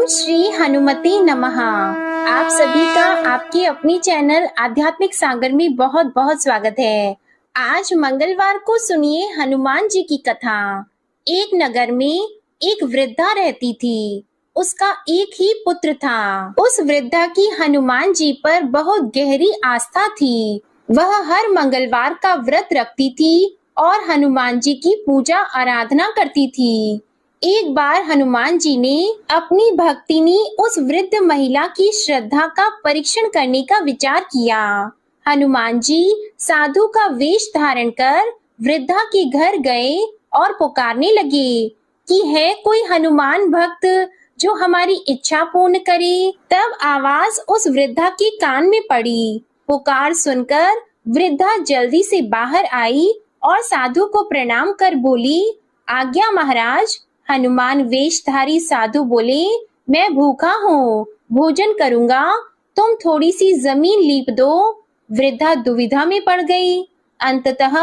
श्री हनुमते नमः। आप सभी का आपके अपनी चैनल आध्यात्मिक सागर में बहुत बहुत स्वागत है। आज मंगलवार को सुनिए हनुमान जी की कथा। एक नगर में एक वृद्धा रहती थी। उसका एक ही पुत्र था। उस वृद्धा की हनुमान जी पर बहुत गहरी आस्था थी। वह हर मंगलवार का व्रत रखती थी और हनुमान जी की पूजा आराधना करती थी। एक बार हनुमान जी ने अपनी भक्ति में उस वृद्ध महिला की श्रद्धा का परीक्षण करने का विचार किया। हनुमान जी साधु का वेश धारण कर वृद्धा के घर गए और पुकारने लगे कि है कोई हनुमान भक्त जो हमारी इच्छा पूर्ण करे। तब आवाज उस वृद्धा के कान में पड़ी। पुकार सुनकर वृद्धा जल्दी से बाहर आई और साधु को प्रणाम कर बोली, आज्ञा महाराज। हनुमान वेशधारी साधु बोले, मैं भूखा हूँ, भोजन करूंगा, तुम थोड़ी सी जमीन लीप दो। वृद्धा दुविधा में पड़ गई। अंततः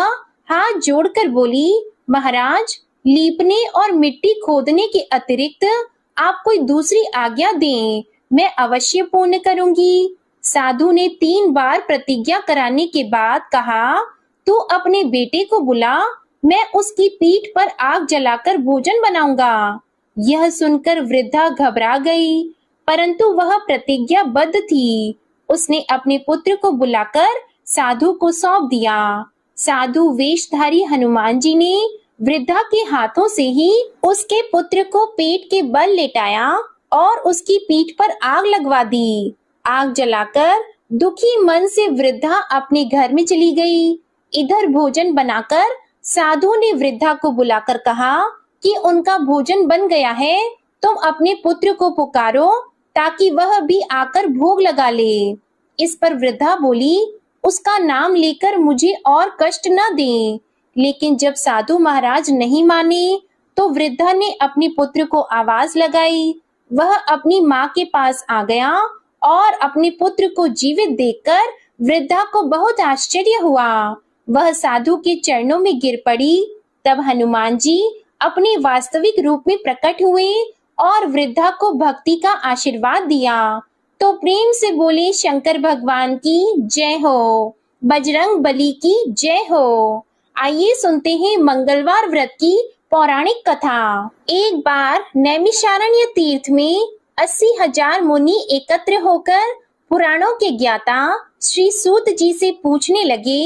हाथ जोड़कर बोली, महाराज, लीपने और मिट्टी खोदने के अतिरिक्त आप कोई दूसरी आज्ञा दें, मैं अवश्य पूर्ण करूंगी। साधु ने 3 बार प्रतिज्ञा कराने के बाद कहा, तू अपने बेटे को बुला, मैं उसकी पीठ पर आग जलाकर भोजन बनाऊंगा। यह सुनकर वृद्धा घबरा गई, परंतु वह प्रतिज्ञाबद्ध थी। उसने अपने पुत्र को बुलाकर साधु को सौंप दिया। साधु वेशधारी हनुमान जी ने वृद्धा के हाथों से ही उसके पुत्र को पेट के बल लेटाया और उसकी पीठ पर आग लगवा दी। आग जलाकर दुखी मन से वृद्धा अपने घर में चली गई। इधर भोजन बनाकर साधु ने वृद्धा को बुलाकर कहा कि उनका भोजन बन गया है, तुम अपने पुत्र को पुकारो ताकि वह भी आकर भोग लगा ले। इस पर वृद्धा बोली, उसका नाम लेकर मुझे और कष्ट न दें। लेकिन जब साधु महाराज नहीं माने तो वृद्धा ने अपने पुत्र को आवाज लगाई। वह अपनी माँ के पास आ गया और अपने पुत्र को जीवित देखकर वृद्धा को बहुत आश्चर्य हुआ। वह साधु के चरणों में गिर पड़ी। तब हनुमान जी अपने वास्तविक रूप में प्रकट हुए और वृद्धा को भक्ति का आशीर्वाद दिया। तो प्रेम से बोले, शंकर भगवान की जय हो, बजरंग बली की जय हो। आइए सुनते हैं मंगलवार व्रत की पौराणिक कथा। एक बार नैमिषारण्य तीर्थ में 80,000 मुनि एकत्र होकर पुराणों के ज्ञाता श्री सूत जी से पूछने लगे,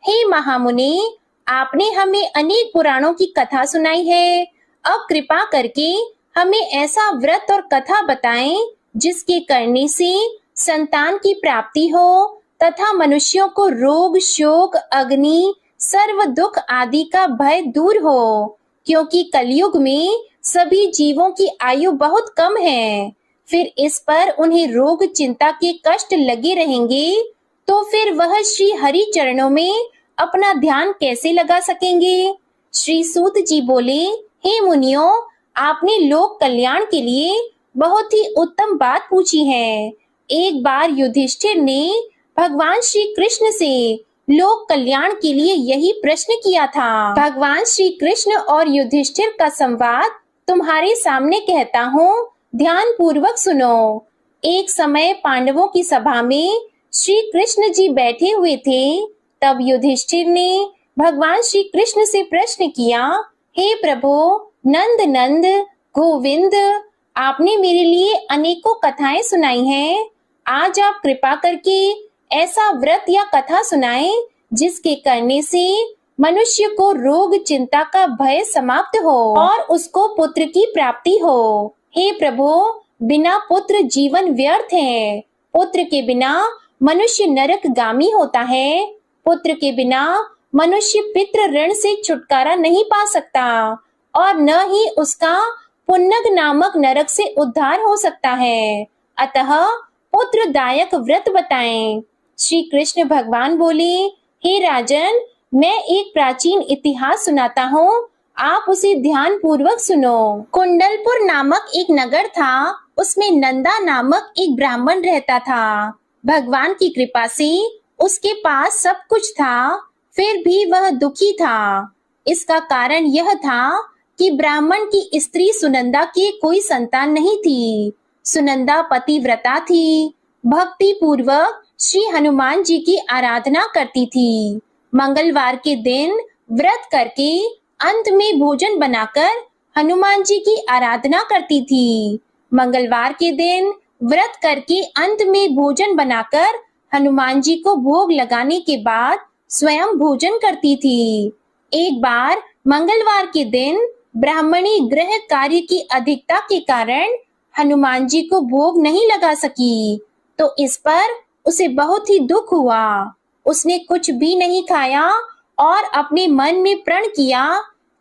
हे महामुनि, आपने हमें अनेक पुराणों की कथा सुनाई है। अब कृपा करके हमें ऐसा व्रत और कथा बताएं जिसके करने से संतान की प्राप्ति हो तथा मनुष्यों को रोग, शोक, अग्नि, सर्व दुख आदि का भय दूर हो, क्योंकि कलयुग में सभी जीवों की आयु बहुत कम है। फिर इस पर उन्हें रोग चिंता के कष्ट लगे रहेंगे तो फिर वह श्री हरि चरणों में अपना ध्यान कैसे लगा सकेंगे। श्री सूत जी बोले, हे मुनियों, आपने लोक कल्याण के लिए बहुत ही उत्तम बात पूछी है। एक बार युधिष्ठिर ने भगवान श्री कृष्ण से लोक कल्याण के लिए यही प्रश्न किया था। भगवान श्री कृष्ण और युधिष्ठिर का संवाद तुम्हारे सामने कहता हूँ, ध्यान पूर्वक सुनो। एक समय पांडवों की सभा में श्री कृष्ण जी बैठे हुए थे। तब युधिष्ठिर ने भगवान श्री कृष्ण से प्रश्न किया, हे प्रभु, नंद नंद, गोविंद, आपने मेरे लिए अनेकों कथाएं सुनाई हैं। आज आप कृपा करके ऐसा व्रत या कथा सुनाएं जिसके करने से मनुष्य को रोग चिंता का भय समाप्त हो और उसको पुत्र की प्राप्ति हो। हे प्रभु, बिना पुत्र जीवन व्यर्थ है। पुत्र के बिना मनुष्य नरकगामी होता है। पुत्र के बिना मनुष्य पितृ ऋण से छुटकारा नहीं पा सकता और न ही उसका पुन्नग नामक नरक से उद्धार हो सकता है। अतः पुत्रदायक व्रत बताएं। श्री कृष्ण भगवान बोले, हे राजन, मैं एक प्राचीन इतिहास सुनाता हूँ, आप उसे ध्यान पूर्वक सुनो। कुंडलपुर नामक एक नगर था। उसमें नंदा नामक एक ब्राह्मण रहता था। भगवान की कृपा से उसके पास सब कुछ था, फिर भी वह दुखी था। इसका कारण यह था कि ब्राह्मण की स्त्री सुनंदा की कोई संतान नहीं थी। सुनंदा पतिव्रता थी, भक्ति पूर्वक श्री हनुमान जी की आराधना करती थी। मंगलवार के दिन व्रत करके अंत में भोजन बनाकर हनुमान जी की आराधना करती थी। मंगलवार के दिन व्रत करके अंत में भोजन बनाकर हनुमान जी को भोग लगाने के बाद स्वयं भोजन करती थी। एक बार मंगलवार के दिन ब्राह्मणी गृह कार्य की अधिकता के कारण हनुमान जी को भोग नहीं लगा सकी, तो इस पर उसे बहुत ही दुख हुआ। उसने कुछ भी नहीं खाया और अपने मन में प्रण किया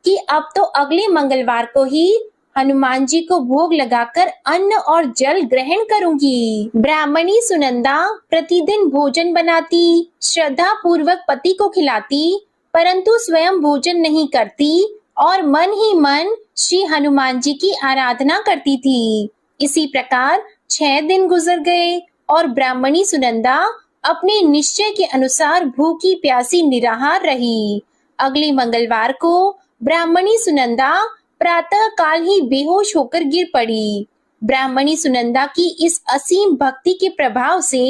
कि अब तो अगले मंगलवार को ही हनुमान जी को भोग लगाकर अन्न और जल ग्रहण करूंगी। ब्राह्मणी सुनंदा प्रतिदिन भोजन बनाती, श्रद्धा पूर्वक पति को खिलाती, परंतु स्वयं भोजन नहीं करती और मन ही मन श्री हनुमान जी की आराधना करती थी। इसी प्रकार 6 दिन गुजर गए और ब्राह्मणी सुनंदा अपने निश्चय के अनुसार भूखी प्यासी निराहार रही। अगले मंगलवार को ब्राह्मणी सुनंदा प्रातः काल ही बेहोश होकर गिर पड़ी। ब्राह्मणी सुनंदा की इस असीम भक्ति के प्रभाव से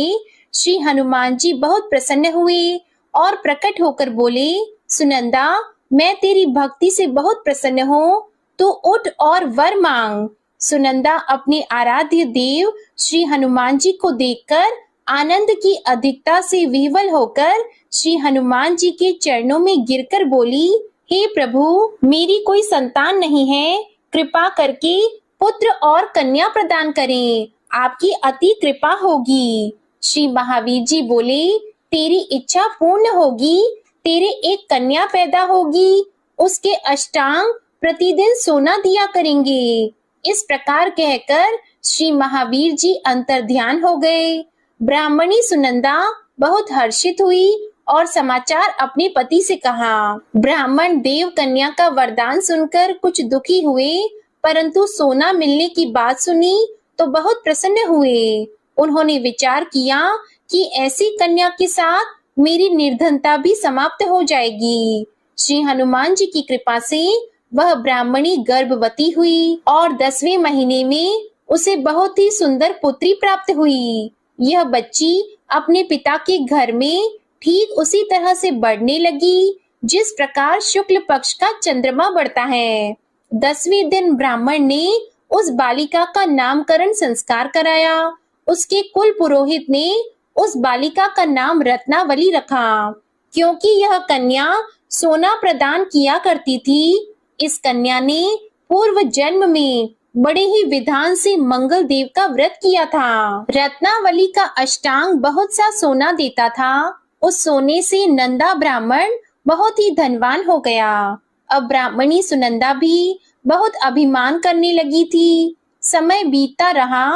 श्री हनुमान जी बहुत प्रसन्न हुए और प्रकट होकर बोले, सुनंदा, मैं तेरी भक्ति से बहुत प्रसन्न हूँ, तो उठ और वर मांग। सुनंदा अपने आराध्य देव श्री हनुमान जी को देखकर आनंद की अधिकता से विह्वल होकर श्री हनुमान जी के चरणों में गिरकर बोली, हे प्रभु, मेरी कोई संतान नहीं है, कृपा करके पुत्र और कन्या प्रदान करें, आपकी अति कृपा होगी। श्री महावीर जी बोले, तेरी इच्छा पूर्ण होगी, तेरे एक कन्या पैदा होगी, उसके अष्टांग प्रतिदिन सोना दिया करेंगे। इस प्रकार कहकर श्री महावीर जी अंतर्ध्यान हो गए। ब्राह्मणी सुनंदा बहुत हर्षित हुई और समाचार अपने पति से कहा। ब्राह्मण देव कन्या का वरदान सुनकर कुछ दुखी हुए, परंतु सोना मिलने की बात सुनी तो बहुत प्रसन्न हुए। उन्होंने विचार किया कि ऐसी कन्या के साथ मेरी निर्धनता भी समाप्त हो जाएगी। श्री हनुमान जी की कृपा से वह ब्राह्मणी गर्भवती हुई और 10वें महीने में उसे बहुत ही सुंदर पुत्री प्राप्त हुई। यह बच्ची अपने पिता के घर में ठीक उसी तरह से बढ़ने लगी जिस प्रकार शुक्ल पक्ष का चंद्रमा बढ़ता है। 10वें दिन ब्राह्मण ने उस बालिका का नामकरण संस्कार कराया। उसके कुल पुरोहित ने उस बालिका का नाम रत्नावली रखा, क्योंकि यह कन्या सोना प्रदान किया करती थी। इस कन्या ने पूर्व जन्म में बड़े ही विधान से मंगल देव का व्रत किया था। रत्नावली का अष्टांग बहुत सा सोना देता था। उस सोने से नंदा ब्राह्मण बहुत ही धनवान हो गया। अब ब्राह्मणी सुनंदा भी बहुत अभिमान करने लगी थी। समय बीतता रहा।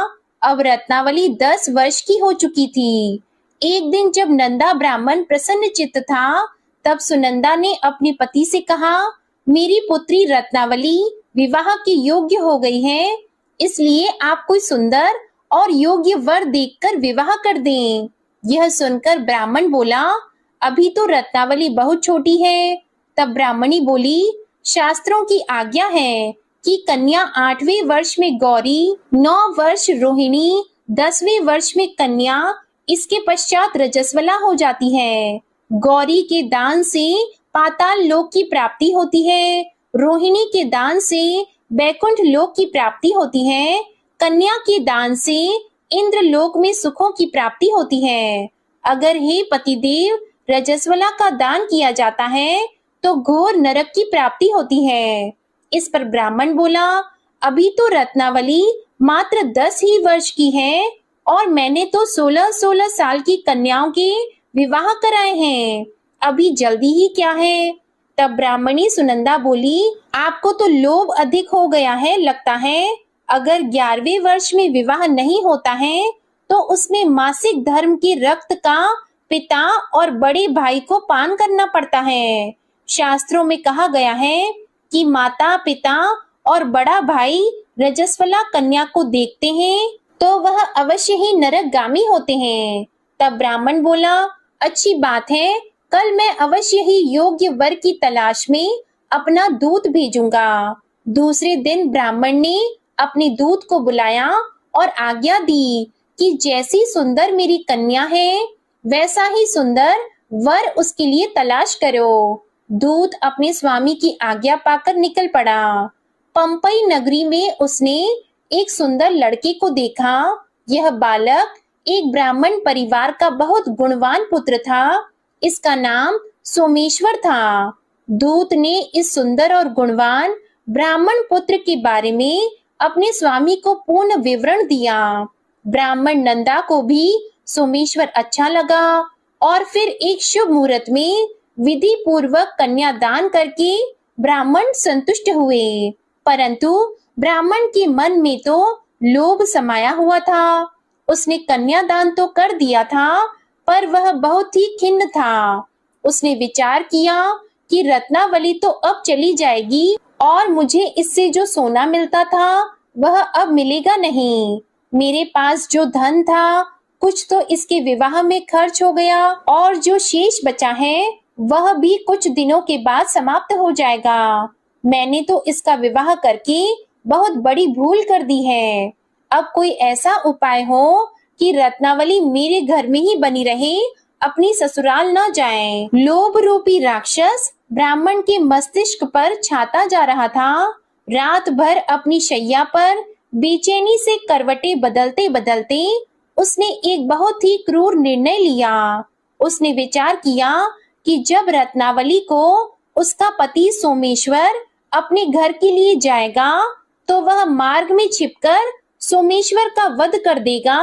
अब रत्नावली 10 वर्ष की हो चुकी थी। एक दिन जब नंदा ब्राह्मण प्रसन्न चित्त था, तब सुनंदा ने अपने पति से कहा, मेरी पुत्री रत्नावली विवाह के योग्य हो गई है, इसलिए आप कोई सुंदर और योग्य वर देखकर विवाह कर दें। यह सुनकर ब्राह्मण बोला, अभी तो रत्नावली बहुत छोटी है। तब ब्राह्मणी बोली, शास्त्रों की आज्ञा है कि कन्या 8वें वर्ष में गौरी, 9 वर्ष रोहिणी, 10वें वर्ष में कन्या, इसके पश्चात रजस्वला हो जाती है। गौरी के दान से पाताल लोक की प्राप्ति होती है, रोहिणी के दान से बैकुंठ लोक की प्राप्ति होती है, कन्या के दान से इंद्र लोक में सुखों की प्राप्ति होती है। अगर हे पतिदेव रजस्वला का दान किया जाता है तो घोर नरक की प्राप्ति होती है। इस पर ब्राह्मण बोला, अभी तो रत्नावली मात्र 10 ही वर्ष की है और मैंने तो 16-16 साल की कन्याओं के विवाह कराए हैं, अभी जल्दी ही क्या है। तब ब्राह्मणी सुनंदा बोली, आपको तो लोभ अधिक हो गया है लगता है। अगर 11वें वर्ष में विवाह नहीं होता है तो उसमें मासिक धर्म के रक्त का पिता और बड़े भाई को पान करना पड़ता है। शास्त्रों में कहा गया है कि माता पिता और बड़ा भाई रजस्वला कन्या को देखते हैं तो वह अवश्य ही नरकगामी होते हैं। तब ब्राह्मण बोला, अच्छी बात है, कल मैं अवश्य ही योग्य वर की तलाश में अपना दूत भेजूंगा। दूसरे दिन ब्राह्मण ने अपने दूत को बुलाया और आज्ञा दी कि जैसी सुंदर मेरी कन्या है वैसा ही सुंदर वर उसके लिए तलाश करो। दूत अपने स्वामी की आज्ञा पाकर निकल पड़ा। पंपई नगरी में उसने एक सुंदर लड़के को देखा। यह बालक एक ब्राह्मण परिवार का बहुत गुणवान पुत्र था। इसका नाम सोमेश्वर था। दूत ने इस सुंदर और गुणवान ब्राह्मण पुत्र के बारे में अपने स्वामी को पूर्ण विवरण दिया। ब्राह्मण नंदा को भी सोमेश्वर अच्छा लगा और फिर एक शुभ मुहूर्त में विधि पूर्वक कन्यादान करके ब्राह्मण संतुष्ट हुए। परंतु ब्राह्मण के मन में तो लोभ समाया हुआ था। उसने कन्यादान तो कर दिया था पर वह बहुत ही खिन्न था। उसने विचार किया कि रत्नावली तो अब चली जाएगी और मुझे इससे जो सोना मिलता था वह अब मिलेगा नहीं। मेरे पास जो धन था कुछ तो इसके विवाह में खर्च हो गया और जो शेष बचा है वह भी कुछ दिनों के बाद समाप्त हो जाएगा। मैंने तो इसका विवाह करके बहुत बड़ी भूल कर दी है। अब कोई ऐसा उपाय हो कि रत्नावली मेरे घर में ही बनी रहे, अपनी ससुराल न जाए। लोभ रूपी राक्षस ब्राह्मण के मस्तिष्क पर छाता जा रहा था। रात भर अपनी शैया पर बेचैनी से करवटें बदलते बदलते उसने एक बहुत ही क्रूर निर्णय लिया। उसने विचार किया कि जब रत्नावली को उसका पति सोमेश्वर अपने घर के लिए जाएगा तो वह मार्ग में छिपकर सोमेश्वर का वध कर देगा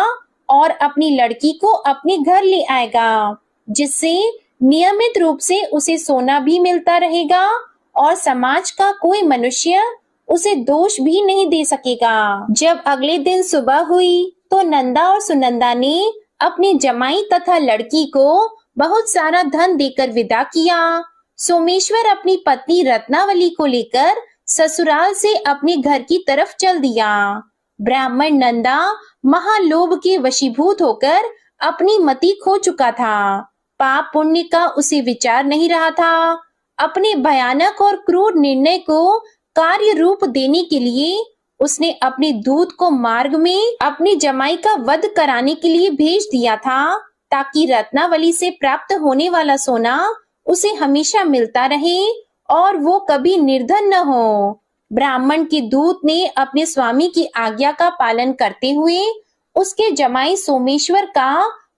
और अपनी लड़की को अपने घर ले आएगा, जिससे नियमित रूप से उसे सोना भी मिलता रहेगा और समाज का कोई मनुष्य उसे दोष भी नहीं दे सकेगा। जब अगले दिन सुबह हुई तो नंदा और सुनंदा ने अपने जमाई तथा लड़की को बहुत सारा धन देकर विदा किया। सोमेश्वर अपनी पत्नी रत्नावली को लेकर ससुराल से अपने घर की तरफ चल दिया। ब्राह्मण नंदा महालोभ के वशीभूत होकर अपनी मति खो चुका था। पाप पुण्य का उसे विचार नहीं रहा था। अपने भयानक और क्रूर निर्णय को कार्य रूप देने के लिए उसने अपने दूत को मार्ग में अपनी जमाई का वध कराने के लिए भेज दिया था, ताकि रत्नावली से प्राप्त होने वाला सोना उसे हमेशा मिलता रहे और वो कभी निर्धन न हो। ब्राह्मण के दूत ने अपने स्वामी की आज्ञा का पालन करते हुए उसके जमाई सोमेश्वर का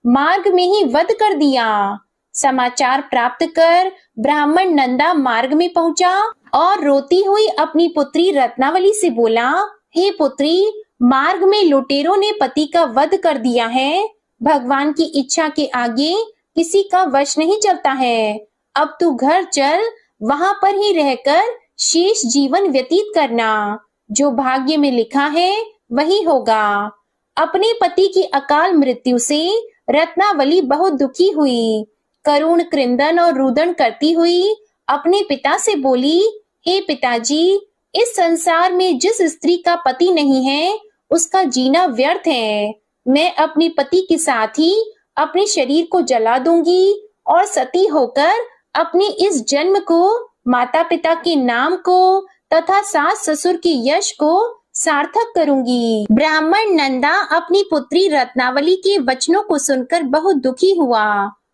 मार्ग में ही वध कर दिया। समाचार प्राप्त कर ब्राह्मण नंदा मार्ग में पहुंचा और रोती हुई अपनी पुत्री रत्नावली से बोला, हे पुत्री, मार्ग में लुटेरों ने पति का वध कर दिया है। भगवान की इच्छा के आगे किसी का वश नहीं चलता है। अब तू घर चल, वहां पर ही रहकर शेष जीवन व्यतीत करना। जो भाग्य में लिखा है वही होगा। अपने पति की अकाल मृत्यु से रत्नावली बहुत दुखी हुई। करुण क्रंदन और रुदन करती हुई अपने पिता से बोली, हे पिताजी, इस संसार में जिस स्त्री का पति नहीं है उसका जीना व्यर्थ है। मैं अपने पति के साथ ही अपने शरीर को जला दूंगी और सती होकर अपने इस जन्म को, माता पिता के नाम को तथा सास ससुर के यश को सार्थक करूंगी। ब्राह्मण नंदा अपनी पुत्री रत्नावली के वचनों को सुनकर बहुत दुखी हुआ।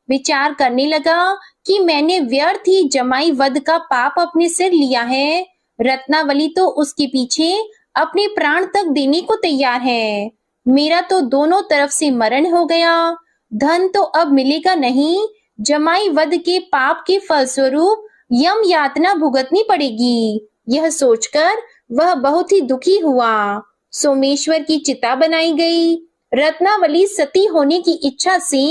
विचार करने लगा कि मैंने व्यर्थ ही जमाई वध का पाप अपने सिर लिया है। रत्नावली तो उसके पीछे अपने प्राण तक देने को तैयार है। मेरा तो दोनों तरफ से मरण हो गया। धन तो अब मिलेगा नहीं। जमाई वध के पाप के फलस्वरूप यम यातना भुगतनी पड़ेगी। यह सोचकर वह बहुत ही दुखी हुआ। सोमेश्वर की चिता बनाई गई। रत्नावली सती होने की इच्छा से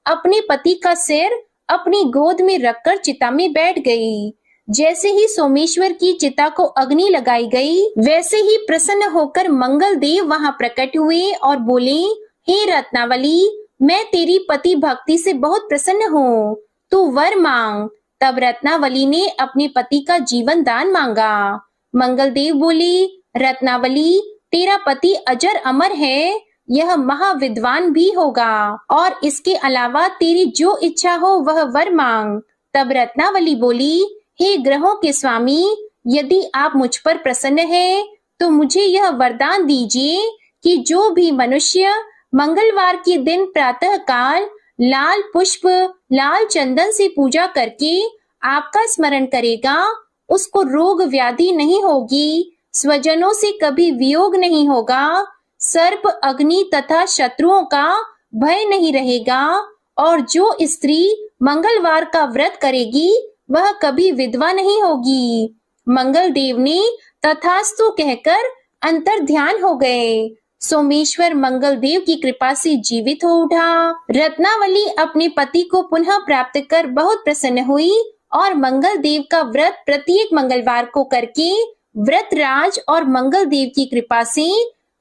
अपने पति का सिर अपनी गोद में रखकर चिता में बैठ गई। जैसे ही सोमेश्वर की चिता को अग्नि लगाई गई, वैसे ही प्रसन्न होकर मंगल देव वहां प्रकट हुए और बोले, हे रत्नावली, मैं तेरी पति भक्ति से बहुत प्रसन्न हूँ, तू वर मांग। तब रत्नावली ने अपने पति का जीवन दान मांगा। मंगल देव बोले, रत्नावली, तेरा पति अजर अमर है, यह महाविद्वान भी होगा और इसके अलावा तेरी जो इच्छा हो वह वर मांग। तब रत्नावली बोली, हे ग्रहों के स्वामी, यदि आप मुझ पर प्रसन्न हैं तो मुझे यह वरदान दीजिए कि जो भी मनुष्य मंगलवार के दिन प्रातः काल लाल पुष्प, लाल चंदन से पूजा करके आपका स्मरण करेगा, उसको रोग व्याधि नहीं होगी, स्वजनों से कभी वियोग नहीं होगा, सर्प, अग्नि तथा शत्रुओं का भय नहीं रहेगा, और जो स्त्री मंगलवार का व्रत करेगी वह कभी विधवा नहीं होगी। मंगल देव ने तथास्तु कहकर अंतर ध्यान हो गए। सोमेश्वर मंगल देव की कृपा से जीवित हो उठा। रत्नावली अपने पति को पुनः प्राप्त कर बहुत प्रसन्न हुई और मंगल देव का व्रत प्रत्येक मंगलवार को करके व्रतराज और मंगल देव की कृपा से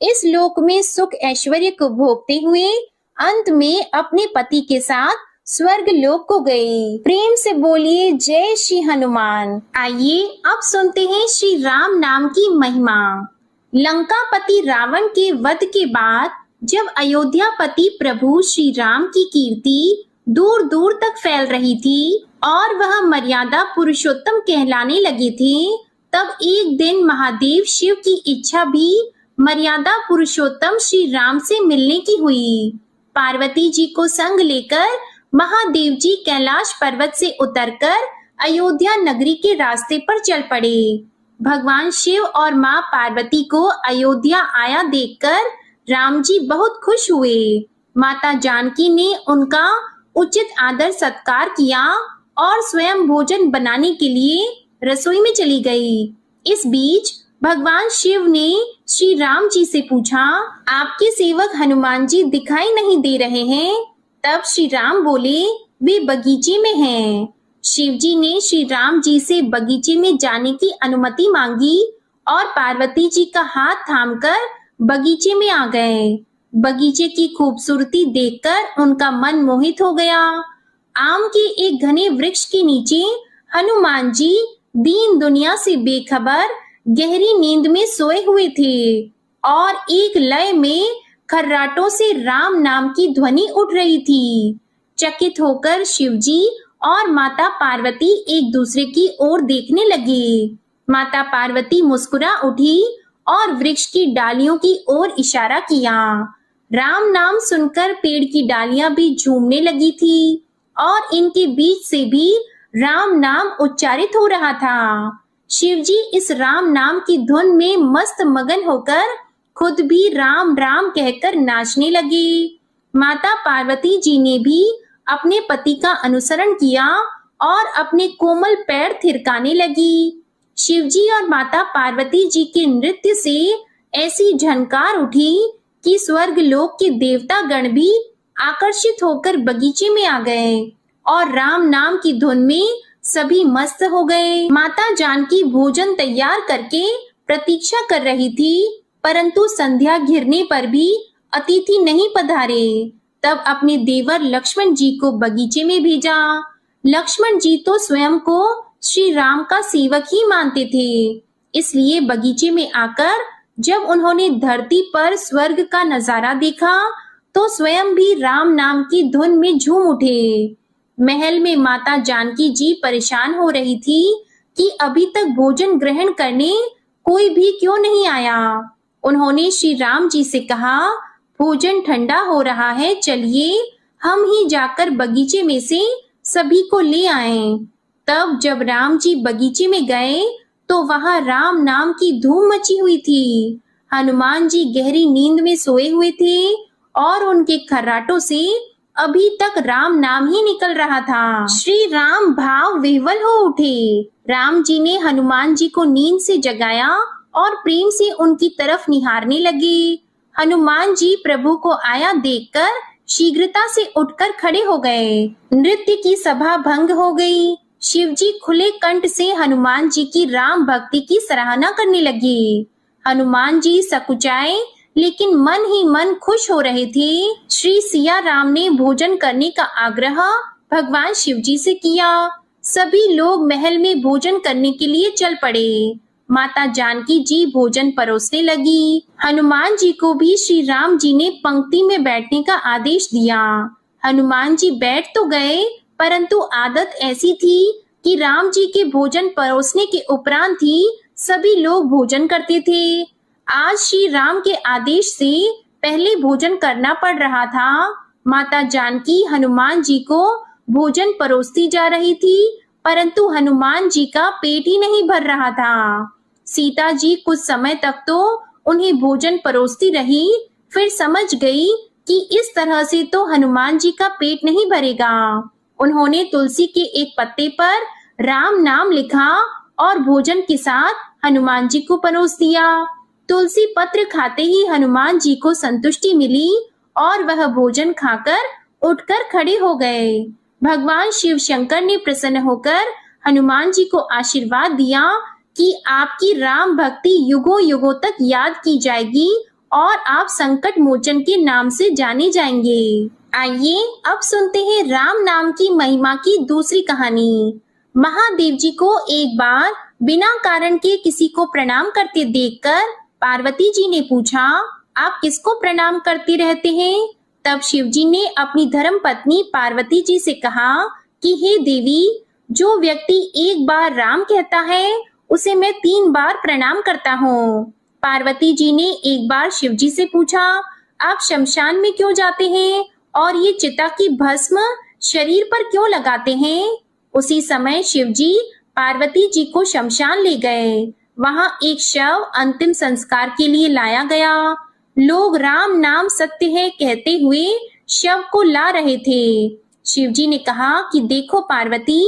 इस लोक में सुख ऐश्वर्य को भोगते हुए अंत में अपने पति के साथ स्वर्ग लोक को गई। प्रेम से बोलिए जय श्री हनुमान। आइए अब सुनते हैं श्री राम नाम की महिमा। लंकापति रावण के वध के बाद जब अयोध्यापति प्रभु श्री राम की कीर्ति दूर दूर तक फैल रही थी और वह मर्यादा पुरुषोत्तम कहलाने लगे थे, तब एक दिन महादेव शिव की इच्छा भी मर्यादा पुरुषोत्तम श्री राम से मिलने की हुई। पार्वती जी को संग लेकर महादेव जी कैलाश पर्वत से उतरकर अयोध्या नगरी के रास्ते पर चल पड़े। भगवान शिव और माँ पार्वती को अयोध्या आया देखकर राम जी बहुत खुश हुए। माता जानकी ने उनका उचित आदर सत्कार किया और स्वयं भोजन बनाने के लिए रसोई में चली गई। इस बीच भगवान शिव ने श्री राम जी से पूछा, आपके सेवक हनुमान जी दिखाई नहीं दे रहे हैं। तब श्री राम बोले, वे बगीचे में हैं। शिव जी ने श्री राम जी से बगीचे में जाने की अनुमति मांगी और पार्वती जी का हाथ थामकर बगीचे में आ गए। बगीचे की खूबसूरती देखकर उनका मन मोहित हो गया। आम के एक घने वृक्ष के नीचे हनुमान जी दीन दुनिया से बेखबर गहरी नींद में सोए हुए थे और एक लय में खर्राटों से राम नाम की ध्वनि उठ रही थी। चकित होकर शिव जी और माता पार्वती एक दूसरे की ओर देखने लगे। माता पार्वती मुस्कुरा उठी और वृक्ष की डालियों की ओर इशारा किया। राम नाम सुनकर पेड़ की डालियां भी झूमने लगी थी और इनके बीच से भी राम नाम उच्चारित हो रहा था। शिव जी इस राम नाम की धुन में मस्त मगन होकर खुद भी राम राम कहकर नाचने लगे। माता पार्वती जी ने भी अपने पति का अनुसरण किया और अपने कोमल पैर थिरकाने लगी। शिव जी और माता पार्वती जी के नृत्य से ऐसी झनकार उठी कि स्वर्ग लोक के देवता गण भी आकर्षित होकर बगीचे में आ गए और राम नाम की धुन में सभी मस्त हो गए। माता जानकी भोजन तैयार करके प्रतीक्षा कर रही थी, परंतु संध्या घिरने पर भी अतिथि नहीं पधारे। तब अपने देवर लक्ष्मण जी को बगीचे में भेजा। लक्ष्मण जी तो स्वयं को श्री राम का सेवक ही मानते थे, इसलिए बगीचे में आकर जब उन्होंने धरती पर स्वर्ग का नजारा देखा तो स्वयं भी राम नाम की धुन में झूम उठे। महल में माता जानकी जी परेशान हो रही थी कि अभी तक भोजन ग्रहण करने कोई भी क्यों नहीं आया। उन्होंने श्री राम जी से कहा, भोजन ठंडा हो रहा है, चलिए हम ही जाकर बगीचे में से सभी को ले आएं। तब जब राम जी बगीचे में गए तो वहां राम नाम की धूम मची हुई थी। हनुमान जी गहरी नींद में सोए हुए थे और उनके खर्राटों से अभी तक राम नाम ही निकल रहा था। श्री राम भाव विह्वल हो उठे। राम जी ने हनुमान जी को नींद से जगाया और प्रेम से उनकी तरफ निहारने लगे। हनुमान जी प्रभु को आया देखकर शीघ्रता से उठकर खड़े हो गए। नृत्य की सभा भंग हो गई। शिव जी खुले कंठ से हनुमान जी की राम भक्ति की सराहना करने लगे। हनुमान जी सकुचाए लेकिन मन ही मन खुश हो रहे थे। श्री सिया राम ने भोजन करने का आग्रह भगवान शिव जी से किया। सभी लोग महल में भोजन करने के लिए चल पड़े। माता जानकी जी भोजन परोसने लगी। हनुमान जी को भी श्री राम जी ने पंक्ति में बैठने का आदेश दिया। हनुमान जी बैठ तो गए, परंतु आदत ऐसी थी कि राम जी के भोजन परोसने के उपरांत ही सभी लोग भोजन करते थे। आज श्री राम के आदेश से पहले भोजन करना पड़ रहा था। माता जानकी हनुमान जी को भोजन परोसती जा रही थी, परंतु हनुमान जी का पेट ही नहीं भर रहा था। सीता जी कुछ समय तक तो उन्हें भोजन परोसती रही, फिर समझ गई कि इस तरह से तो हनुमान जी का पेट नहीं भरेगा। उन्होंने तुलसी के एक पत्ते पर राम नाम लिखा और भोजन के साथ हनुमान जी को परोस दिया। तुलसी पत्र खाते ही हनुमान जी को संतुष्टि मिली और वह भोजन खाकर उठकर खड़े हो गए। भगवान शिव शंकर ने प्रसन्न होकर हनुमान जी को आशीर्वाद दिया कि आपकी राम भक्ति युगों युगों तक याद की जाएगी और आप संकट मोचन के नाम से जाने जाएंगे। आइए अब सुनते हैं राम नाम की महिमा की दूसरी कहानी। महादेव जी को एक बार बिना कारण के किसी को प्रणाम करते देखकर पार्वती जी ने पूछा, आप किसको प्रणाम करते रहते हैं? तब शिव जी ने अपनी धर्म पत्नी पार्वती जी से कहा कि हे देवी, जो व्यक्ति एक बार राम कहता है उसे मैं 3 बार प्रणाम करता हूँ। पार्वती जी ने एक बार शिव जी से पूछा, आप शमशान में क्यों जाते हैं और ये चिता की भस्म शरीर पर क्यों लगाते हैं? उसी समय शिव जी पार्वती जी को शमशान ले गए। वहां एक शव अंतिम संस्कार के लिए लाया गया। लोग राम नाम सत्य है कहते हुए शव को ला रहे थे। शिव जी ने कहा कि देखो पार्वती,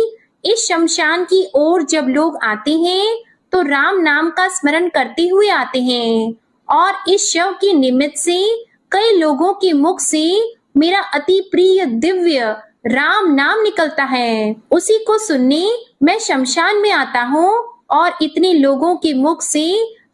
इस शमशान की ओर जब लोग आते हैं तो राम नाम का स्मरण करते हुए आते हैं और इस शव के निमित्त से कई लोगों के मुख से मेरा अति प्रिय दिव्य राम नाम निकलता है। उसी को सुनने मैं शमशान में आता हूँ और इतने लोगों के मुख से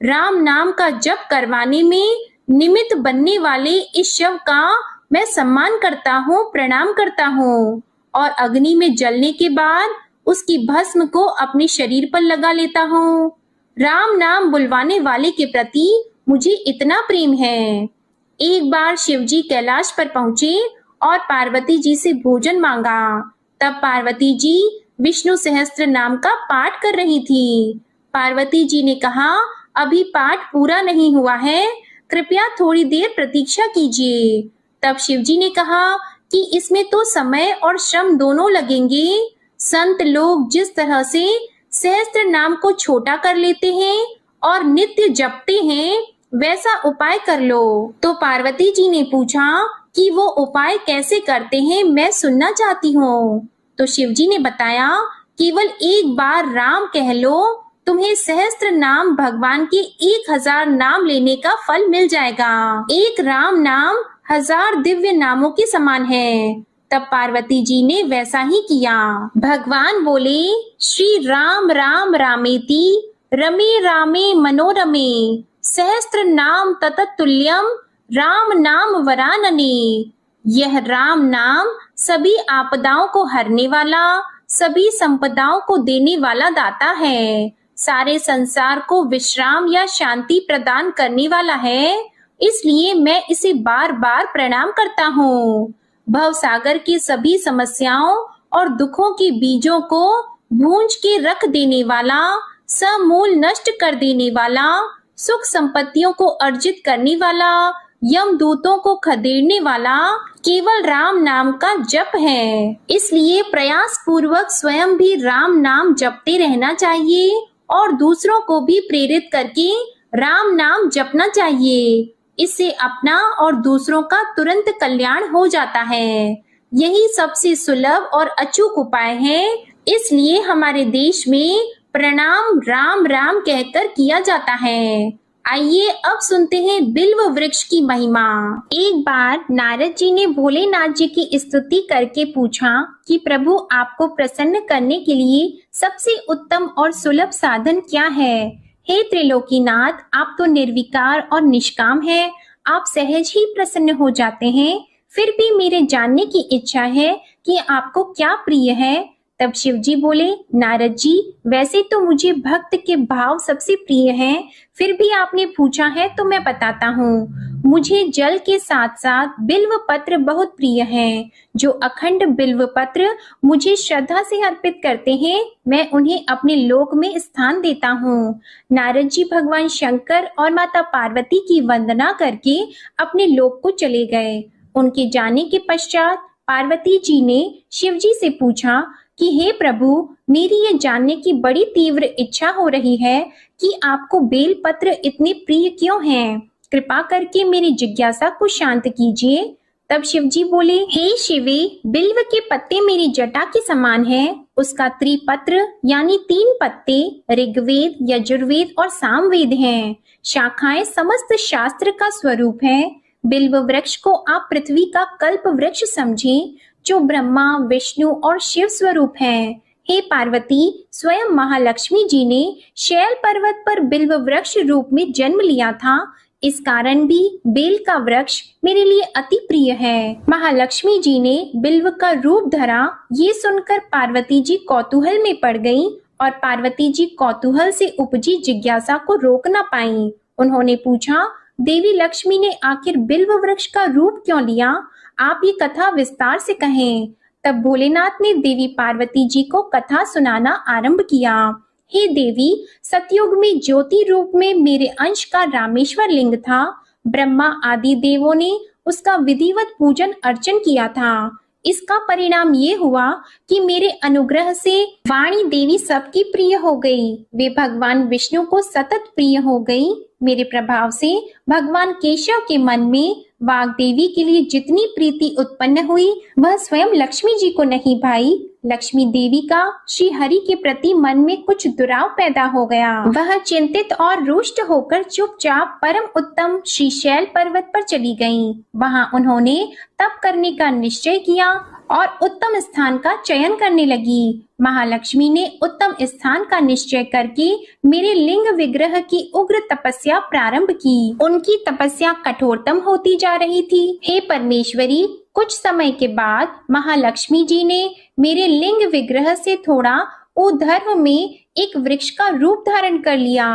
राम नाम का जप करवाने में निमित्त बनने वाले इस शव का मैं सम्मान करता हूँ, प्रणाम करता हूँ और अग्नि में जलने के बाद उसकी भस्म को अपने शरीर पर लगा लेता हूँ। राम नाम बुलवाने वाले के प्रति मुझे इतना प्रेम है। एक बार शिव जी कैलाश पर पहुंचे और पार्वती जी से भोजन मांगा। तब पार्वती जी विष्णु सहस्त्र नाम का पाठ कर रही थी। पार्वती जी ने कहा, अभी पाठ पूरा नहीं हुआ है, कृपया थोड़ी देर प्रतीक्षा कीजिए। तब शिव जी ने कहा कि इसमें तो समय और श्रम दोनों लगेंगे। संत लोग जिस तरह से सहस्त्र नाम को छोटा कर लेते हैं और नित्य जपते हैं, वैसा उपाय कर लो। तो पार्वती जी ने पूछा कि वो उपाय कैसे करते हैं, मैं सुनना चाहती हूँ। तो शिव जी ने बताया, केवल एक बार राम कह लो, तुम्हें सहस्त्र नाम भगवान के 1000 नाम लेने का फल मिल जाएगा। एक राम नाम 1000 दिव्य नामों के समान है। तब पार्वती जी ने वैसा ही किया। भगवान बोले, श्री राम राम रामेति रमे रामे मनोरमे सहस्त्र नाम तततुल्यम राम नाम वरानने। यह राम नाम सभी आपदाओं को हरने वाला, सभी संपदाओं को देने वाला दाता है, सारे संसार को विश्राम या शांति प्रदान करने वाला है। इसलिए मैं इसे बार बार प्रणाम करता हूँ। भव सागर की सभी समस्याओं और दुखों के बीजों को भूंज के रख देने वाला, समूल नष्ट कर देने वाला, सुख संपत्तियों को अर्जित करने वाला, यमदूतों को खदेड़ने वाला केवल राम नाम का जप है। इसलिए प्रयास पूर्वक स्वयं भी राम नाम जपते रहना चाहिए और दूसरों को भी प्रेरित करके राम नाम जपना चाहिए। इससे अपना और दूसरों का तुरंत कल्याण हो जाता है। यही सबसे सुलभ और अचूक उपाय है। इसलिए हमारे देश में प्रणाम राम राम कहकर किया जाता है। आइए अब सुनते हैं बिल्व वृक्ष की महिमा। एक बार नारद जी ने भोलेनाथ जी की स्तुति करके पूछा कि प्रभु, आपको प्रसन्न करने के लिए सबसे उत्तम और सुलभ साधन क्या है? हे त्रिलोकीनाथ, आप तो निर्विकार और निष्काम हैं, आप सहज ही प्रसन्न हो जाते हैं। फिर भी मेरे जानने की इच्छा है कि आपको क्या प्रिय है, तब शिव जी बोले, नारद जी, वैसे तो मुझे भक्त के भाव सबसे प्रिय हैं, फिर भी आपने पूछा है तो मैं बताता हूँ। मुझे जल के साथ साथ बिल्व पत्र बहुत प्रिय हैं। जो अखंड बिल्व पत्र मुझे श्रद्धा से अर्पित करते हैं, मैं उन्हें अपने लोक में स्थान देता हूँ। नारद जी भगवान शंकर और माता पार्वती की वंदना करके अपने लोक को चले गए। उनके जाने के पश्चात पार्वती जी ने शिव जी से पूछा कि हे प्रभु, मेरी ये जानने की बड़ी तीव्र इच्छा हो रही है कि आपको बेल पत्र इतने प्रिय क्यों हैं? कृपा करके मेरी जिज्ञासा को शांत कीजिए। तब शिव जी बोले, हे शिवे, बिल्व के पत्ते मेरी जटा के समान हैं। उसका त्रिपत्र यानी 3 पत्ते ऋग्वेद, यजुर्वेद और सामवेद हैं। शाखाएं समस्त शास्त्र का स्वरूप है। बिल्व वृक्ष को आप पृथ्वी का कल्प वृक्ष समझें, जो ब्रह्मा, विष्णु और शिव स्वरूप है। हे पार्वती, स्वयं महालक्ष्मी जी ने शैल पर्वत पर बिल्व वृक्ष रूप में जन्म लिया था। इस कारण भी बेल का वृक्ष मेरे लिए अति प्रिय है। महालक्ष्मी जी ने बिल्व का रूप धरा, ये सुनकर पार्वती जी कौतूहल में पड़ गईं और पार्वती जी कौतूहल से उपजी जिज्ञासा को रोक न पाईं। उन्होंने पूछा, देवी लक्ष्मी ने आखिर बिल्व वृक्ष का रूप क्यों लिया? आप ये कथा विस्तार से कहें। तब भोलेनाथ ने देवी पार्वती जी को कथा सुनाना आरंभ किया। हे देवी, सतयुग में ज्योति रूप में मेरे अंश का रामेश्वर लिंग था। ब्रह्मा आदि देवों ने उसका विधिवत पूजन अर्चन किया था। इसका परिणाम ये हुआ कि मेरे अनुग्रह से वाणी देवी सबकी प्रिय हो गई। वे भगवान विष्णु को सतत प्रिय हो गई। मेरे प्रभाव से भगवान केशव के मन में वाग देवी के लिए जितनी प्रीति उत्पन्न हुई, वह स्वयं लक्ष्मी जी को नहीं भाई। लक्ष्मी देवी का श्री हरि के प्रति मन में कुछ दुराव पैदा हो गया। वह चिंतित और रुष्ट होकर चुपचाप परम उत्तम श्री शैल पर्वत पर चली गईं। वहां उन्होंने तप करने का निश्चय किया और उत्तम स्थान का चयन करने लगी। महालक्ष्मी ने उत्तम स्थान का निश्चय करके मेरे लिंग विग्रह की उग्र तपस्या प्रारंभ की। उनकी तपस्या कठोरतम होती जा रही थी। हे परमेश्वरी, कुछ समय के बाद महालक्ष्मी जी ने मेरे लिंग विग्रह से थोड़ा ऊर्ध्व में एक वृक्ष का रूप धारण कर लिया।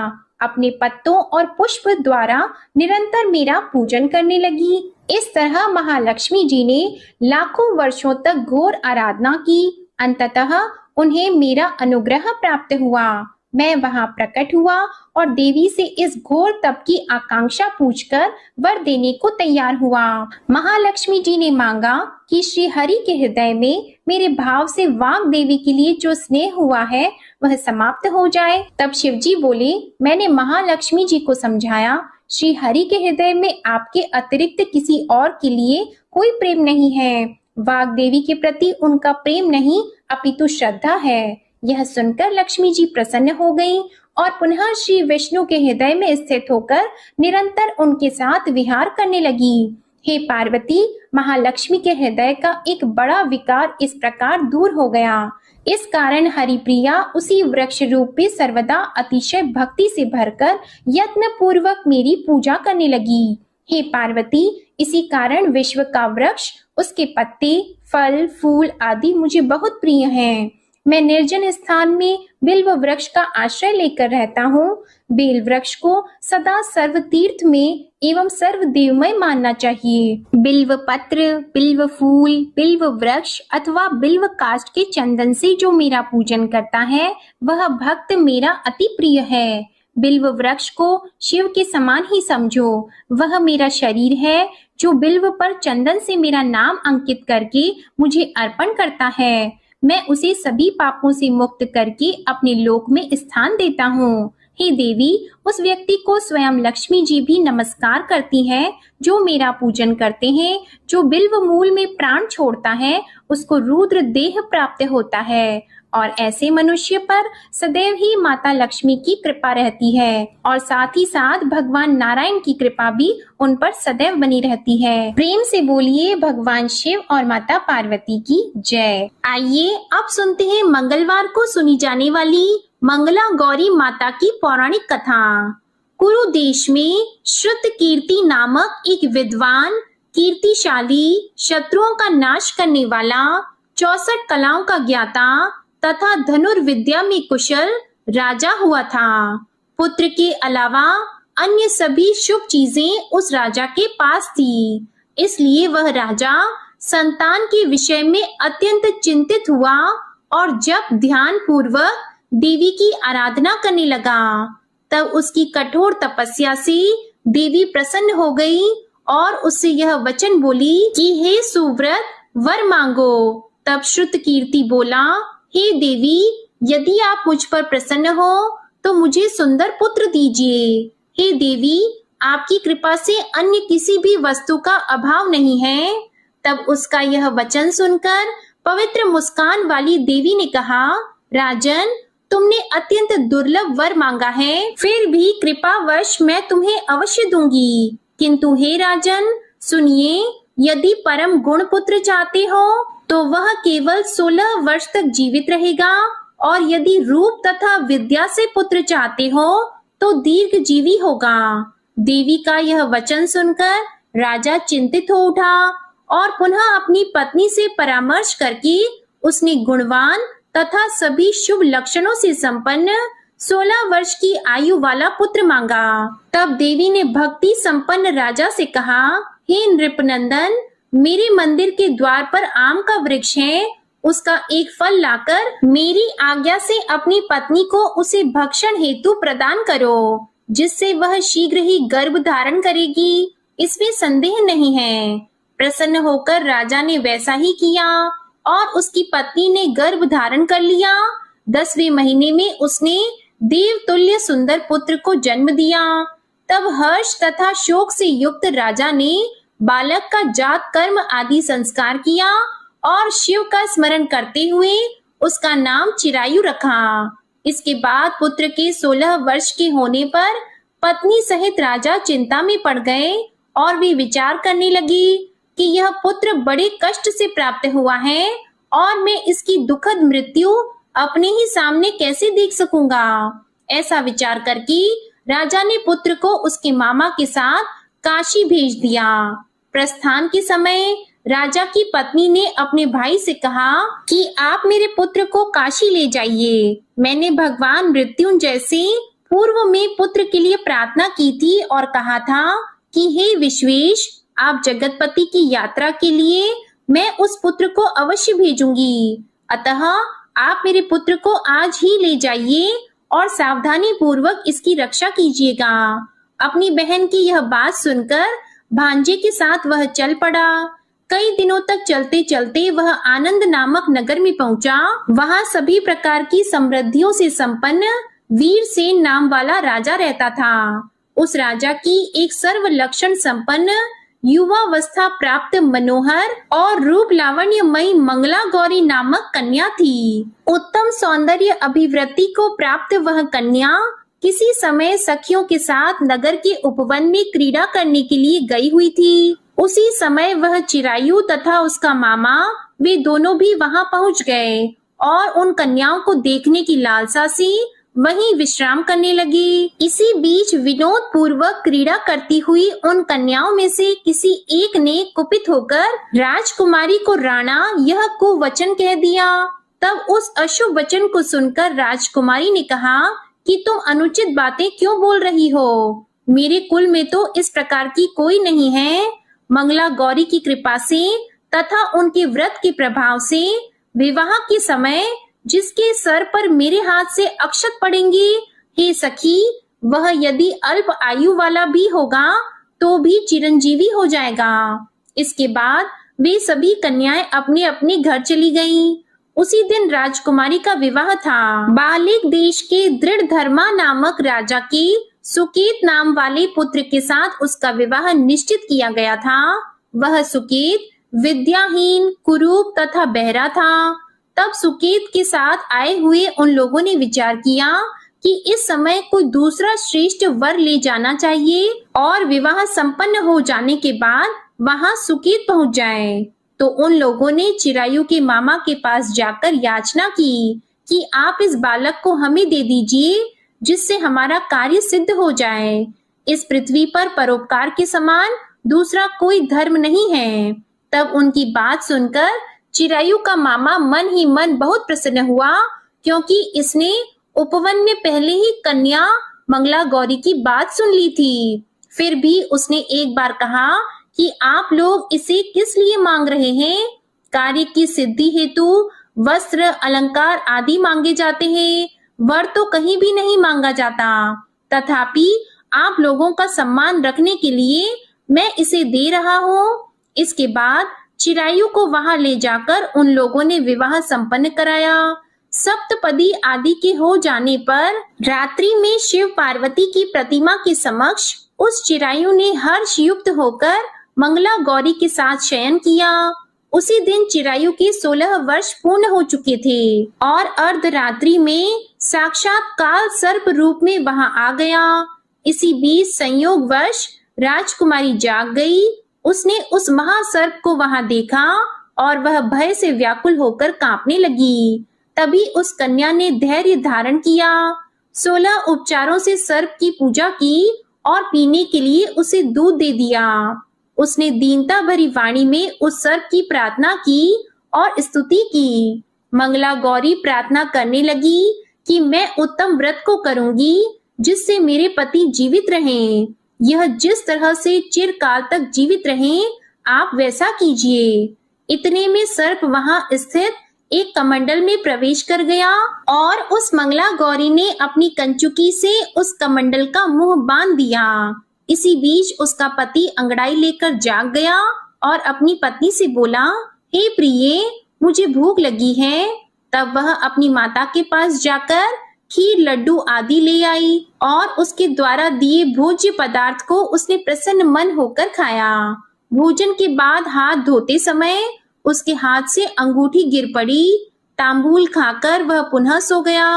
अपने पत्तों और पुष्प द्वारा निरंतर मेरा पूजन करने लगी। इस तरह महालक्ष्मी जी ने लाखों वर्षों तक घोर आराधना की। अंततः उन्हें मेरा अनुग्रह प्राप्त हुआ। मैं वहां प्रकट हुआ और देवी से इस घोर तप की आकांक्षा पूछकर वर देने को तैयार हुआ। महालक्ष्मी जी ने मांगा कि श्री हरि के हृदय में मेरे भाव से वाग देवी के लिए जो स्नेह हुआ है वह समाप्त हो जाए। तब शिव जी बोले, मैंने महालक्ष्मी जी को समझाया, श्री हरि के हृदय में आपके अतिरिक्त किसी और के लिए कोई प्रेम नहीं है। वाग देवी के प्रति उनका प्रेम नहीं अपितु श्रद्धा है। यह सुनकर लक्ष्मी जी प्रसन्न हो गईं और पुनः श्री विष्णु के हृदय में स्थित होकर निरंतर उनके साथ विहार करने लगी। हे पार्वती, महालक्ष्मी के हृदय का एक बड़ा विकार इस प्रकार दूर हो गया। इस कारण हरिप्रिया उसी वृक्ष रूप में सर्वदा अतिशय भक्ति से भरकर यत्न पूर्वक मेरी पूजा करने लगी। हे पार्वती, इसी कारण विश्व का वृक्ष, उसके पत्ते, फल, फूल आदि मुझे बहुत प्रिय हैं। मैं निर्जन स्थान में बिल्व वृक्ष का आश्रय लेकर रहता हूँ। बेल वृक्ष को सदा सर्व तीर्थ में एवं सर्व देवमय मानना चाहिए। बिल्व पत्र, बिल्व फूल, बिल्व वृक्ष अथवा बिल्व काष्ठ के चंदन से जो मेरा पूजन करता है वह भक्त मेरा अति प्रिय है। बिल्व वृक्ष को शिव के समान ही समझो। वह मेरा शरीर है जो बिल्व पर चंदन से मेरा नाम अंकित करके मुझे अर्पण करता है। मैं उसे सभी पापों से मुक्त करके अपने लोक में स्थान देता हूँ। हे देवी, उस व्यक्ति को स्वयं लक्ष्मी जी भी नमस्कार करती हैं जो मेरा पूजन करते हैं। जो बिल्व मूल में प्राण छोड़ता है उसको रुद्र देह प्राप्त होता है और ऐसे मनुष्य पर सदैव ही माता लक्ष्मी की कृपा रहती है और साथ ही साथ भगवान नारायण की कृपा भी उन पर सदैव बनी रहती है। प्रेम से बोलिए भगवान शिव और माता पार्वती की जय। आइए अब सुनते हैं मंगलवार को सुनी जाने वाली मंगला गौरी माता की पौराणिक कथा। कुरु देश में श्रुत कीर्ति नामक एक विद्वान, कीर्तिशाली, शत्रुओं का नाश करने वाला, 64 कलाओं का ज्ञाता तथा धनुर्विद्या में कुशल राजा हुआ था। पुत्र के अलावा अन्य सभी शुभ चीजें उस राजा के पास थी, इसलिए वह राजा संतान के विषय में अत्यंत चिंतित हुआ और जब ध्यान पूर्वक देवी की आराधना करने लगा, तब उसकी कठोर तपस्या से देवी प्रसन्न हो गई और उससे यह वचन बोली कि हे सुव्रत, वर मांगो। तब श्रुतकीर्ति बोला, हे देवी, यदि आप मुझ पर प्रसन्न हो तो मुझे सुंदर पुत्र दीजिए। हे देवी, आपकी कृपा से अन्य किसी भी वस्तु का अभाव नहीं है। तब उसका यह वचन सुनकर पवित्र मुस्कान वाली देवी ने कहा, राजन, तुमने अत्यंत दुर्लभ वर मांगा है, फिर भी कृपावश मैं तुम्हें अवश्य दूंगी। किंतु हे राजन, सुनिए, यदि परम गुण पुत्र चाहते हो तो वह केवल 16 वर्ष तक जीवित रहेगा, और यदि रूप तथा विद्या से पुत्र चाहते हो तो दीर्घ जीवी होगा। देवी का यह वचन सुनकर राजा चिंतित हो उठा और पुनः अपनी पत्नी से परामर्श करके उसने गुणवान तथा सभी शुभ लक्षणों से संपन्न 16 वर्ष की आयु वाला पुत्र मांगा। तब देवी ने भक्ति संपन्न राजा से कहा, हे नृपनंदन, मेरे मंदिर के द्वार पर आम का वृक्ष है, उसका एक फल लाकर मेरी आज्ञा से अपनी पत्नी को उसे भक्षण हेतु प्रदान करो, जिससे वह शीघ्र ही गर्भ धारण करेगी, इसमें संदेह नहीं है। प्रसन्न होकर राजा ने वैसा ही किया और उसकी पत्नी ने गर्भ धारण कर लिया। 10वें महीने में उसने देवतुल्य सुंदर पुत्र को जन्म दिया। तब हर्ष तथा शोक से युक्त राजा ने बालक का जात कर्म आदि संस्कार किया और शिव का स्मरण करते हुए उसका नाम चिरायु रखा। इसके बाद पुत्र के 16 वर्ष के होने पर पत्नी सहित राजा चिंता में पड़ गए और वे विचार करने लगी कि यह पुत्र बड़े कष्ट से प्राप्त हुआ है और मैं इसकी दुखद मृत्यु अपने ही सामने कैसे देख सकूंगा। ऐसा विचार करके राजा ने पुत्र को उसके मामा के साथ काशी भेज दिया। प्रस्थान के समय राजा की पत्नी ने अपने भाई से कहा कि आप मेरे पुत्र को काशी ले जाइए। मैंने भगवान मृत्युंजय से पूर्व में पुत्र के लिए प्रार्थना की थी और कहा था कि हे विश्वेश, आप जगतपति की यात्रा के लिए मैं उस पुत्र को अवश्य भेजूंगी। अतः आप मेरे पुत्र को आज ही ले जाइए और सावधानी पूर्वक इसकी रक्षा कीजिएगा। अपनी बहन की यह बात सुनकर भांजे के साथ वह चल पड़ा। कई दिनों तक चलते चलते वह आनंद नामक नगर में पहुंचा। वहां सभी प्रकार की समृद्धियों से संपन्न वीरसेन नाम वाला राजा रहता था। उस राजा की एक सर्व लक्षण संपन्न युवावस्था प्राप्त मनोहर और रूप लावण्यमयी मंगला गौरी नामक कन्या थी। उत्तम सौंदर्य अभिवृद्धि को प्राप्त वह कन्या किसी समय सखियों के साथ नगर के उपवन में क्रीड़ा करने के लिए गई हुई थी। उसी समय वह चिरायु तथा उसका मामा वे दोनों भी वहां पहुंच गए और उन कन्याओं को देखने की लालसा से वहीं विश्राम करने लगे। इसी बीच विनोद पूर्वक क्रीड़ा करती हुई उन कन्याओं में से किसी एक ने कुपित होकर राजकुमारी को राणा यह कुवचन कह दिया। तब उस अशुभ वचन को सुनकर राजकुमारी ने कहा कि तुम अनुचित बातें क्यों बोल रही हो? मेरे कुल में तो इस प्रकार की कोई नहीं है। मंगला गौरी की कृपा से तथा उनके व्रत के प्रभाव से विवाह के समय जिसके सर पर मेरे हाथ से अक्षत पड़ेंगे, हे सखी, वह यदि अल्प आयु वाला भी होगा तो भी चिरंजीवी हो जाएगा। इसके बाद वे सभी कन्याएं अपने अपने घर चली गईं। उसी दिन राजकुमारी का विवाह था। बालिक देश के दृढ़ धर्मा नामक राजा के सुकेत नाम वाले पुत्र के साथ उसका विवाह निश्चित किया गया था। वह सुकेत विद्याहीन, कुरूप तथा बहरा था। तब सुकेत के साथ आए हुए उन लोगों ने विचार किया कि इस समय कोई दूसरा श्रेष्ठ वर ले जाना चाहिए और विवाह संपन्न हो जाने के बाद वहां सुकेत पहुंच जाए। तो उन लोगों ने चिरायु के मामा के पास जाकर याचना की कि आप इस बालक को हमें दे दीजिए, जिससे हमारा कार्य सिद्ध हो जाए। इस पृथ्वी पर परोपकार के समान दूसरा कोई धर्म नहीं है। तब उनकी बात सुनकर चिरायु का मामा मन ही मन बहुत प्रसन्न हुआ, क्योंकि इसने उपवन में पहले ही कन्या मंगला गौरी की बात सुन ली थी। फिर भी उसने एक बार कहा कि आप लोग इसे किस लिए मांग रहे हैं? कार्य की सिद्धि हेतु वस्त्र, अलंकार आदि मांगे जाते हैं, वर तो कहीं भी नहीं मांगा जाता। तथापि आप लोगों का सम्मान रखने के लिए मैं इसे दे रहा हूँ। इसके बाद चिरायु को वहां ले जाकर उन लोगों ने विवाह संपन्न कराया। सप्तपदी आदि के हो जाने पर रात्रि में शिव पार्वती की प्रतिमा के समक्ष उस चिरायु ने हर्ष युक्त होकर मंगला गौरी के साथ शयन किया। उसी दिन चिरायु के 16 वर्ष पूर्ण हो चुके थे और अर्धरात्रि में साक्षात काल सर्प रूप में वहां आ गया। इसी बीच संयोगवश राजकुमारी जाग गई। उसने उस महासर्प को वहां देखा और वह भय से व्याकुल होकर कांपने लगी। तभी उस कन्या ने धैर्य धारण किया, 16 उपचारों से सर्प की पूजा की और पीने के लिए उसे दूध दे दिया। उसने दीनता भरी वाणी में उस सर्प की प्रार्थना की और स्तुति की। मंगला गौरी प्रार्थना करने लगी कि मैं उत्तम व्रत को करूंगी जिससे मेरे पति जीवित रहें। यह जिस तरह से चिरकाल तक जीवित रहें, आप वैसा कीजिए। इतने में सर्प वहां स्थित एक कमंडल में प्रवेश कर गया और उस मंगला गौरी ने अपनी कंचुकी से उस कमंडल का मुंह बांध दिया। इसी बीच उसका पति अंगड़ाई लेकर जाग गया और अपनी पत्नी से बोला, हे प्रिये, मुझे भूख लगी है। तब वह अपनी माता के पास जाकर खीर, लड्डू आदि ले आई और उसके द्वारा दिए भोज्य पदार्थ को उसने प्रसन्न मन होकर खाया। भोजन के बाद हाथ धोते समय उसके हाथ से अंगूठी गिर पड़ी। तांबूल खाकर वह पुनः सो गया।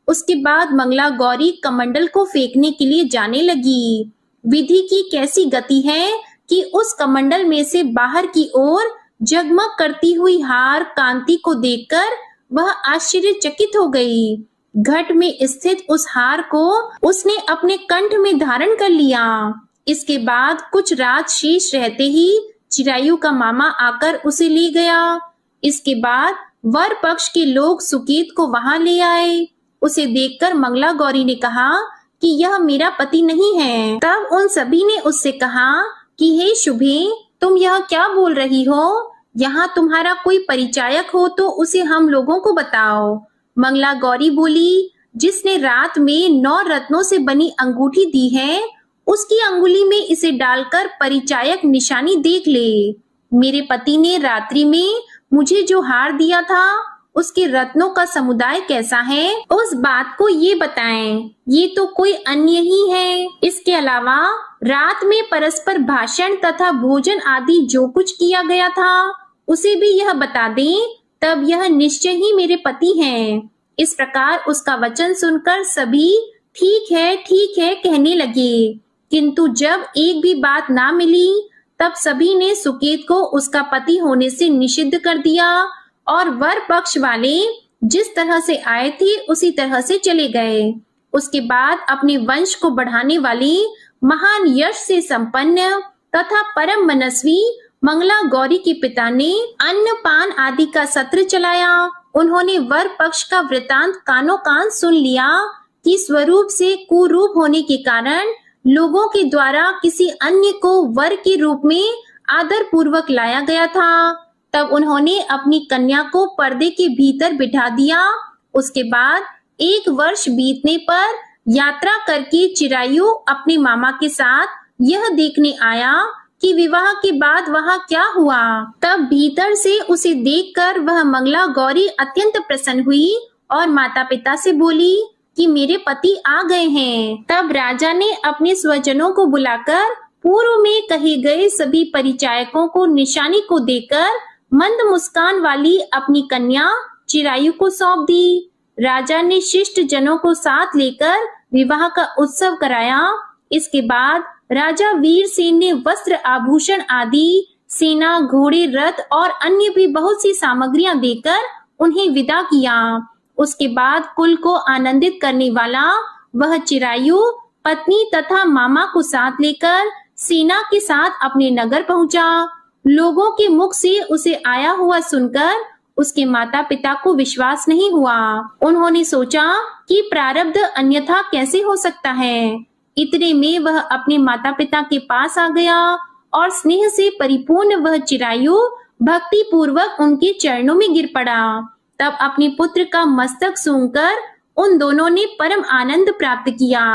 उसके बाद मंगला गौरी कमंडल को फेंकने के लिए जाने लगी। विधि की कैसी गति है कि उस कमंडल में से बाहर की ओर जगमग करती हुई हार कांति को देखकर वह आश्चर्यचकित हो गई। घट में स्थित उस हार को उसने अपने कंठ में धारण कर लिया। इसके बाद कुछ रात शेष रहते ही चिरायु का मामा आकर उसे ले गया। इसके बाद वर पक्ष के लोग सुकेत को वहां ले आए। उसे देखकर मंगला गौरी ने कहा कि यह मेरा पति नहीं है। तब उन सभी ने उससे कहा कि हे शुभे, तुम यह क्या बोल रही हो? यहाँ तुम्हारा कोई परिचायक हो तो उसे हम लोगों को बताओ। मंगला गौरी बोली, जिसने रात में 9 रत्नों से बनी अंगूठी दी है, उसकी अंगुली में इसे डालकर परिचायक निशानी देख ले। मेरे पति ने रात्रि में मुझे जो हार दिया था, उसके रत्नों का समुदाय कैसा है, उस बात को ये बताएं। ये तो कोई अन्य ही है। इसके अलावा रात में परस्पर भाषण तथा भोजन आदि जो कुछ किया गया था, उसे भी यह बता दें, तब यह निश्चय ही मेरे पति हैं। इस प्रकार उसका वचन सुनकर सभी ठीक है कहने लगे, किंतु जब एक भी बात ना मिली, तब सभी ने सुकेत को उसका पति होने से निषिद्ध कर दिया और वर पक्ष वाले जिस तरह से आए थे उसी तरह से चले गए। उसके बाद अपने वंश को बढ़ाने वाली महान यश से संपन्न तथा परम मनस्वी मंगला गौरी के पिता ने अन्न पान आदि का सत्र चलाया। उन्होंने वर पक्ष का वृतांत कानों कान सुन लिया कि स्वरूप से कुरूप होने के कारण लोगों के द्वारा किसी अन्य को वर के रूप में आदर पूर्वक लाया गया था। तब उन्होंने अपनी कन्या को पर्दे के भीतर बिठा दिया। उसके बाद 1 वर्ष बीतने पर यात्रा करके चिरायु अपने मामा के साथ यह देखने आया कि विवाह के बाद वहाँ क्या हुआ। तब भीतर से उसे देखकर वह मंगला गौरी अत्यंत प्रसन्न हुई और माता पिता से बोली कि मेरे पति आ गए हैं। तब राजा ने अपने स्वजनों को बुलाकर पूर्व में कहे गए सभी परिचायकों को निशानी को देकर मंद मुस्कान वाली अपनी कन्या चिरायु को सौंप दी। राजा ने शिष्ट जनों को साथ लेकर विवाह का उत्सव कराया। इसके बाद राजा वीरसेन ने वस्त्र आभूषण आदि, सेना, घोड़े, रथ और अन्य भी बहुत सी सामग्रियां देकर उन्हें विदा किया। उसके बाद कुल को आनंदित करने वाला वह चिरायु पत्नी तथा मामा को साथ लेकर सेना के साथ अपने नगर पहुंचा। लोगों के मुख से उसे आया हुआ सुनकर उसके माता पिता को विश्वास नहीं हुआ। उन्होंने सोचा कि प्रारब्ध अन्यथा कैसे हो सकता है। इतने में वह अपने माता पिता के पास आ गया और स्नेह से परिपूर्ण वह चिरायु भक्ति पूर्वक उनके चरणों में गिर पड़ा। तब अपने पुत्र का मस्तक सूंघकर उन दोनों ने परम आनंद प्राप्त किया।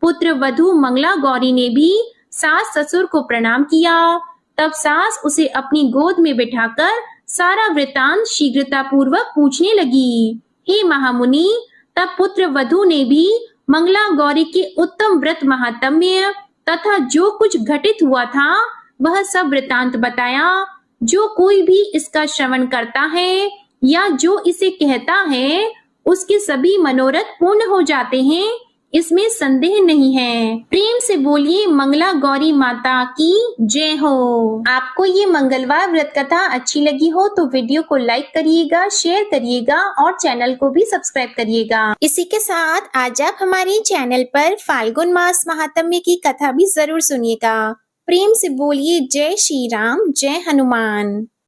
पुत्र वधू मंगला गौरी ने भी सास ससुर को प्रणाम किया। तब सास उसे अपनी गोद में बिठाकर सारा वृतांत शीघ्रता पूर्वक पूछने लगी। हे महामुनि, तब पुत्र वधू ने भी मंगला गौरी के उत्तम व्रत महात्म्य तथा जो कुछ घटित हुआ था वह सब वृतांत बताया। जो कोई भी इसका श्रवण करता है या जो इसे कहता है उसके सभी मनोरथ पूर्ण हो जाते हैं, इसमें संदेह नहीं है। प्रेम से बोलिए मंगला गौरी माता की जय हो। आपको ये मंगलवार व्रत कथा अच्छी लगी हो तो वीडियो को लाइक करिएगा, शेयर करिएगा और चैनल को भी सब्सक्राइब करिएगा। इसी के साथ आज आप हमारे चैनल पर फाल्गुन मास महात्म्य की कथा भी जरूर सुनिएगा। प्रेम से बोलिए जय श्री राम, जय हनुमान।